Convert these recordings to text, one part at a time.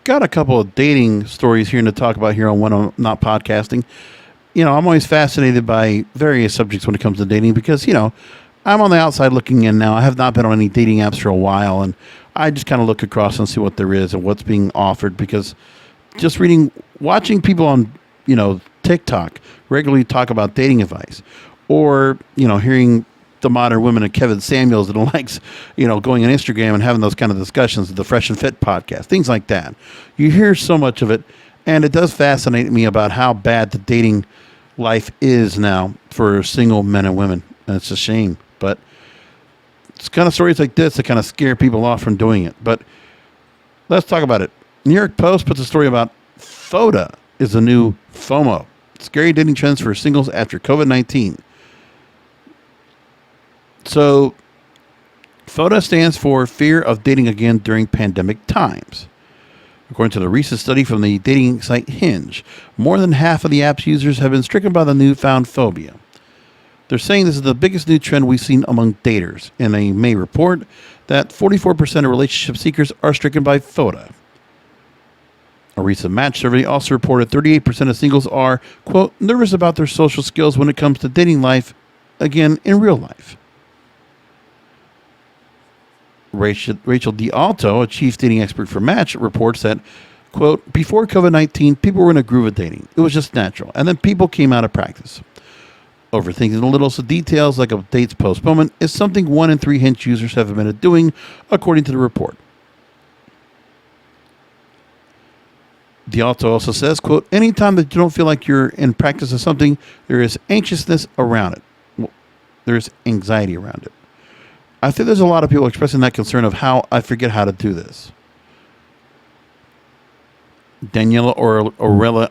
got a couple of dating stories here to talk about here on When I'm Not Podcasting. I'm always fascinated by various subjects when it comes to dating because, I'm on the outside looking in now. I have not been on any dating apps for a while, and I just kind of look across and see what there is and what's being offered because just watching people on, TikTok regularly talk about dating advice or, hearing the modern women and Kevin Samuels that likes, going on Instagram and having those kind of discussions, the Fresh and Fit podcast, things like that. You hear so much of it, and it does fascinate me about how bad the dating life is now for single men and women. And it's a shame, but it's kind of stories like this that kind of scare people off from doing it. But let's talk about it. New York Post puts a story about FODA is the new FOMO. Scary dating trends for singles after COVID-19. So, FODA stands for Fear of Dating Again During Pandemic Times. According to the recent study from the dating site Hinge, more than half of the app's users have been stricken by the newfound phobia. They're saying this is the biggest new trend we've seen among daters. In a May report, that 44% of relationship seekers are stricken by FODA. A recent Match survey also reported 38% of singles are, quote, nervous about their social skills when it comes to dating life, again, in real life. Rachel D'Alto, a chief dating expert for Match, reports that, quote, before COVID-19, people were in a groove of dating. It was just natural. And then people came out of practice. Overthinking the little details like a date's postponement is something 1 in 3 Hinge users have admitted doing, according to the report. D'Alto also says, quote, anytime that you don't feel like you're in practice of something, there is anxiousness around it. Well, there's anxiety around it. I think there's a lot of people expressing that concern of how I forget how to do this. Daniela Orellana,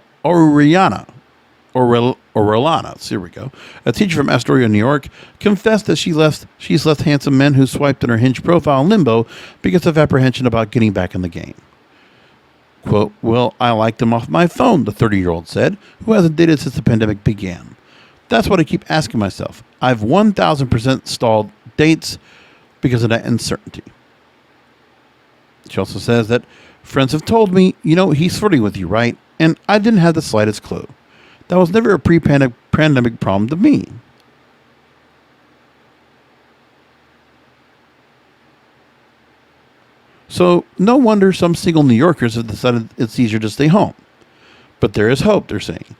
here we go, a teacher from Astoria, New York, confessed that she's left handsome men who swiped in her Hinge profile in limbo because of apprehension about getting back in the game. Quote, well, I liked them off my phone, the 30-year-old said, who hasn't dated since the pandemic began. That's what I keep asking myself. I've 1,000% stalled dates because of that uncertainty. She also says that friends have told me, he's flirting with you, right? And I didn't have the slightest clue. That was never a pre-pandemic problem to me. So no wonder some single New Yorkers have decided it's easier to stay home. But there is hope, they're saying.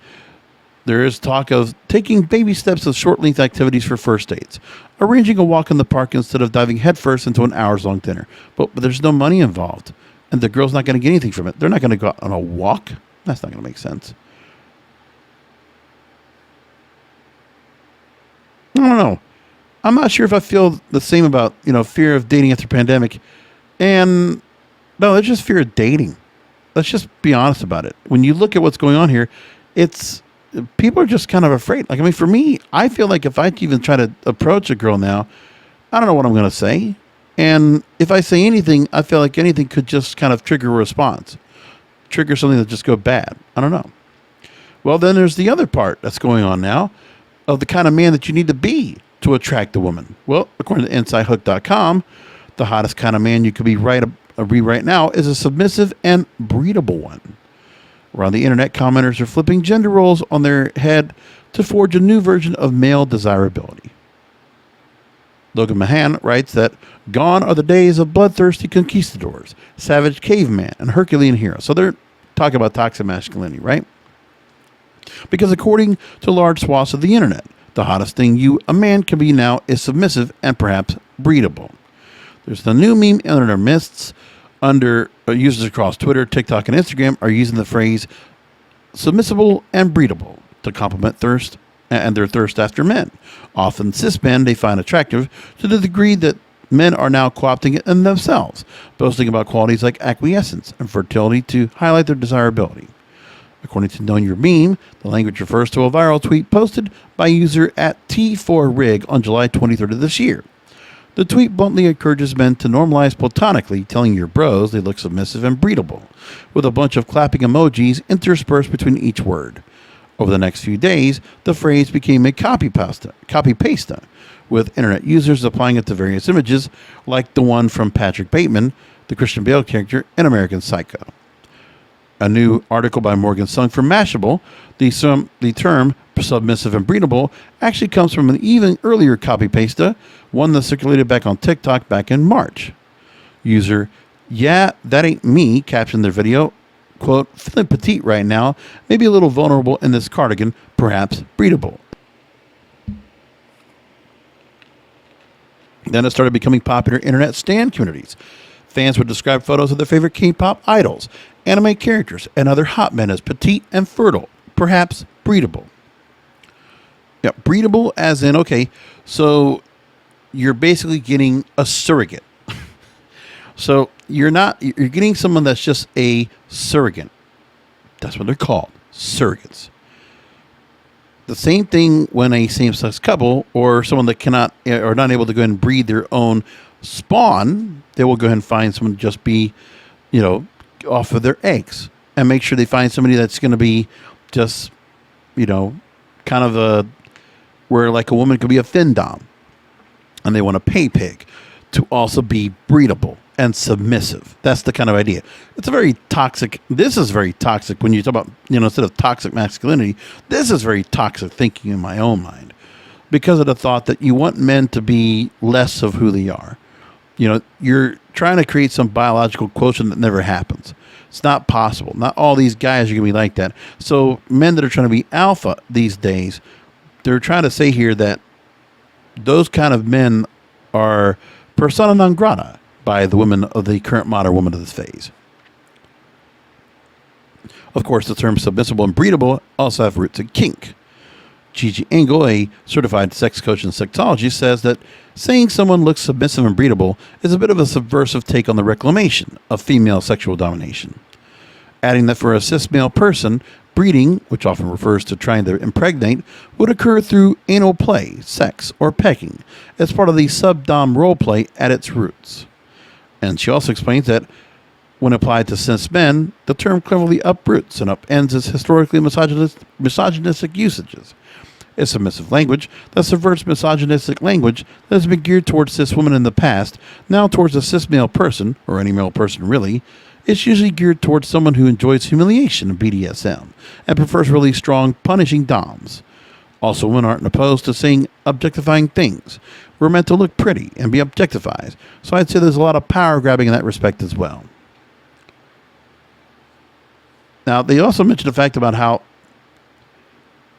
There is talk of taking baby steps of short-length activities for first dates, arranging a walk in the park instead of diving headfirst into an hours-long dinner. But there's no money involved, and the girl's not going to get anything from it. They're not going to go out on a walk. That's not going to make sense. I don't know. I'm not sure if I feel the same about, fear of dating after pandemic. And no, it's just fear of dating. Let's just be honest about it. When you look at what's going on here, people are just kind of afraid. For me, I feel like if I even try to approach a girl now, I don't know what I'm going to say. And if I say anything, I feel like anything could just kind of trigger a response, trigger something that just go bad. I don't know. Well, then there's the other part that's going on now of the kind of man that you need to be to attract a woman. Well, according to InsideHook.com, the hottest kind of man you could be right now is a submissive and breedable one. Around the internet, commenters are flipping gender roles on their head to forge a new version of male desirability. Logan Mahan writes that gone are the days of bloodthirsty conquistadors, savage caveman, and Herculean hero. So they're talking about toxic masculinity, right? Because according to large swaths of the internet, the hottest thing a man can be now is submissive and perhaps breedable. There's the new meme in our midst. Users across Twitter, TikTok, and Instagram are using the phrase submissible and breedable to compliment thirst and their thirst after men. Often cis men they find attractive to the degree that men are now co-opting it in themselves, boasting about qualities like acquiescence and fertility to highlight their desirability. According to Know Your Meme, the language refers to a viral tweet posted by user at T4Rig on July 23rd of this year. The tweet bluntly encourages men to normalize platonically telling your bros they look submissive and breedable, with a bunch of clapping emojis interspersed between each word. Over the next few days, the phrase became a copy-paste, with internet users applying it to various images, like the one from Patrick Bateman, the Christian Bale character in American Psycho. A new article by Morgan Sung for Mashable, the term submissive and breedable actually comes from an even earlier copy-paste, one that circulated back on TikTok back in March. User, yeah, that ain't me, captioned their video, quote, feeling petite right now, maybe a little vulnerable in this cardigan, perhaps breedable. Then it started becoming popular in internet stan communities. Fans would describe photos of their favorite K-pop idols, anime characters, and other hot men as petite and fertile, perhaps breedable. Yeah, breedable as in, okay, so you're basically getting a surrogate. So you're getting someone that's just a surrogate. That's what they're called, surrogates. The same thing when a same-sex couple or someone that cannot or not able to go ahead and breed their own spawn, they will go ahead and find someone to just be, off of their eggs, and make sure they find somebody that's going to be just, kind of where like a woman could be a findom, and they want a pay pig to also be breedable and submissive. That's the kind of idea. It's a very toxic. This is very toxic when you talk about, instead of toxic masculinity, this is very toxic thinking in my own mind, because of the thought that you want men to be less of who they are. You're trying to create some biological quotient that never happens. It's not possible. Not all these guys are going to be like that. So men that are trying to be alpha these days, they're trying to say here that those kind of men are persona non grata by the women of the current modern woman of this phase. Of course, the terms submissible and breedable also have roots in kink. Gigi Engel, a certified sex coach and sexologist, says that saying someone looks submissive and breedable is a bit of a subversive take on the reclamation of female sexual domination. Adding that for a cis male person, breeding, which often refers to trying to impregnate, would occur through anal play, sex, or pecking, as part of the sub-dom role play at its roots. And she also explains that when applied to cis men, the term cleverly uproots and upends its historically misogynistic usages. A submissive language that subverts misogynistic language that has been geared towards cis women in the past, now towards a cis male person, or any male person really. It's usually geared towards someone who enjoys humiliation in BDSM and prefers really strong, punishing doms. Also, women aren't opposed to saying objectifying things. We're meant to look pretty and be objectified, so I'd say there's a lot of power grabbing in that respect as well. Now, they also mentioned the fact about how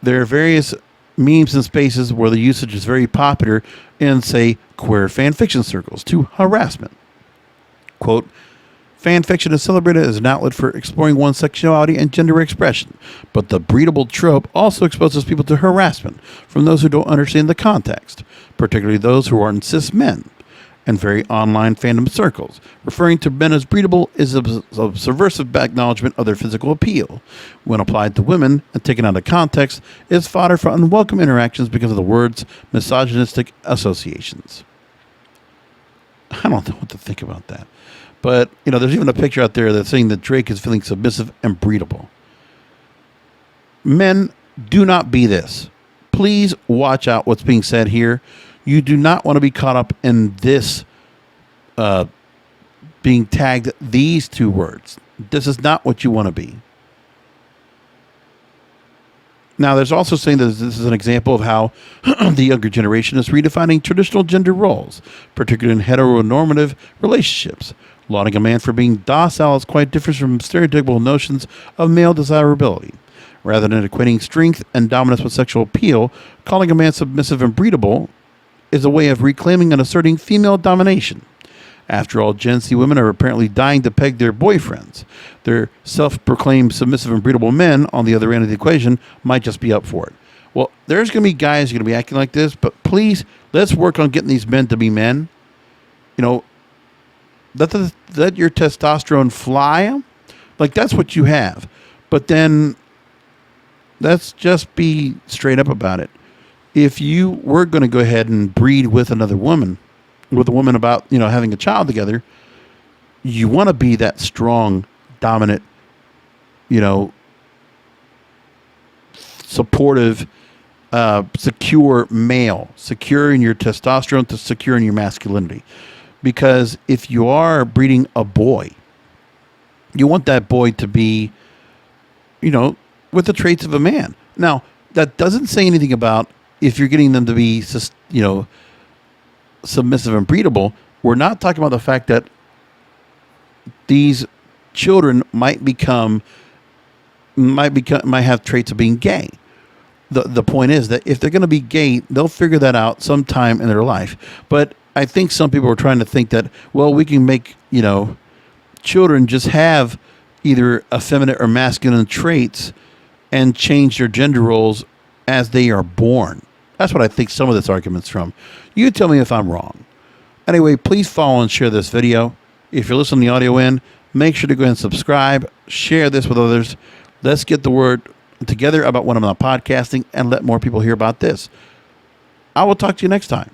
there are various memes and spaces where the usage is very popular in, say, queer fan fiction circles to harassment. Quote, fan fiction is celebrated as an outlet for exploring one's sexuality and gender expression, but the breedable trope also exposes people to harassment from those who don't understand the context, particularly those who aren't cis men, and very online fandom circles. Referring to men as breedable is a subversive acknowledgement of their physical appeal. When applied to women and taken out of context, is fodder for unwelcome interactions because of the word's misogynistic associations. I don't know what to think about that. But, there's even a picture out there that's saying that Drake is feeling submissive and breedable. Men, do not be this. Please watch out what's being said here. You do not want to be caught up in this being tagged these two words. This is not what you want to be. Now, there's also saying that this is an example of how the younger generation is redefining traditional gender roles, particularly in heteronormative relationships. Lauding a man for being docile is quite different from stereotypical notions of male desirability. Rather than equating strength and dominance with sexual appeal, calling a man submissive and breedable is a way of reclaiming and asserting female domination. After all, Gen Z women are apparently dying to peg their boyfriends. Their self-proclaimed submissive and breedable men on the other end of the equation might just be up for it. Well, there's going to be guys who are going to be acting like this, but please, let's work on getting these men to be men. Let your testosterone fly. Like, that's what you have. But then, let's just be straight up about it. If you were going to go ahead and breed with another woman, with a woman about, having a child together, you want to be that strong, dominant, supportive, secure male, secure in your testosterone, to secure in your masculinity. Because if you are breeding a boy, you want that boy to be with the traits of a man. Now, that doesn't say anything about if you're getting them to be, submissive and breedable. We're not talking about the fact that these children might have traits of being gay. The point is that if they're going to be gay, they'll figure that out sometime in their life. But I think some people are trying to think that, well, we can make, children just have either effeminate or masculine traits and change their gender roles as they are born. That's what I think some of this argument's from. You tell me if I'm wrong. Anyway, please follow and share this video. If you're listening to the audio in, make sure to go ahead and subscribe, share this with others. Let's get the word together about when I'm not podcasting and let more people hear about this. I will talk to you next time.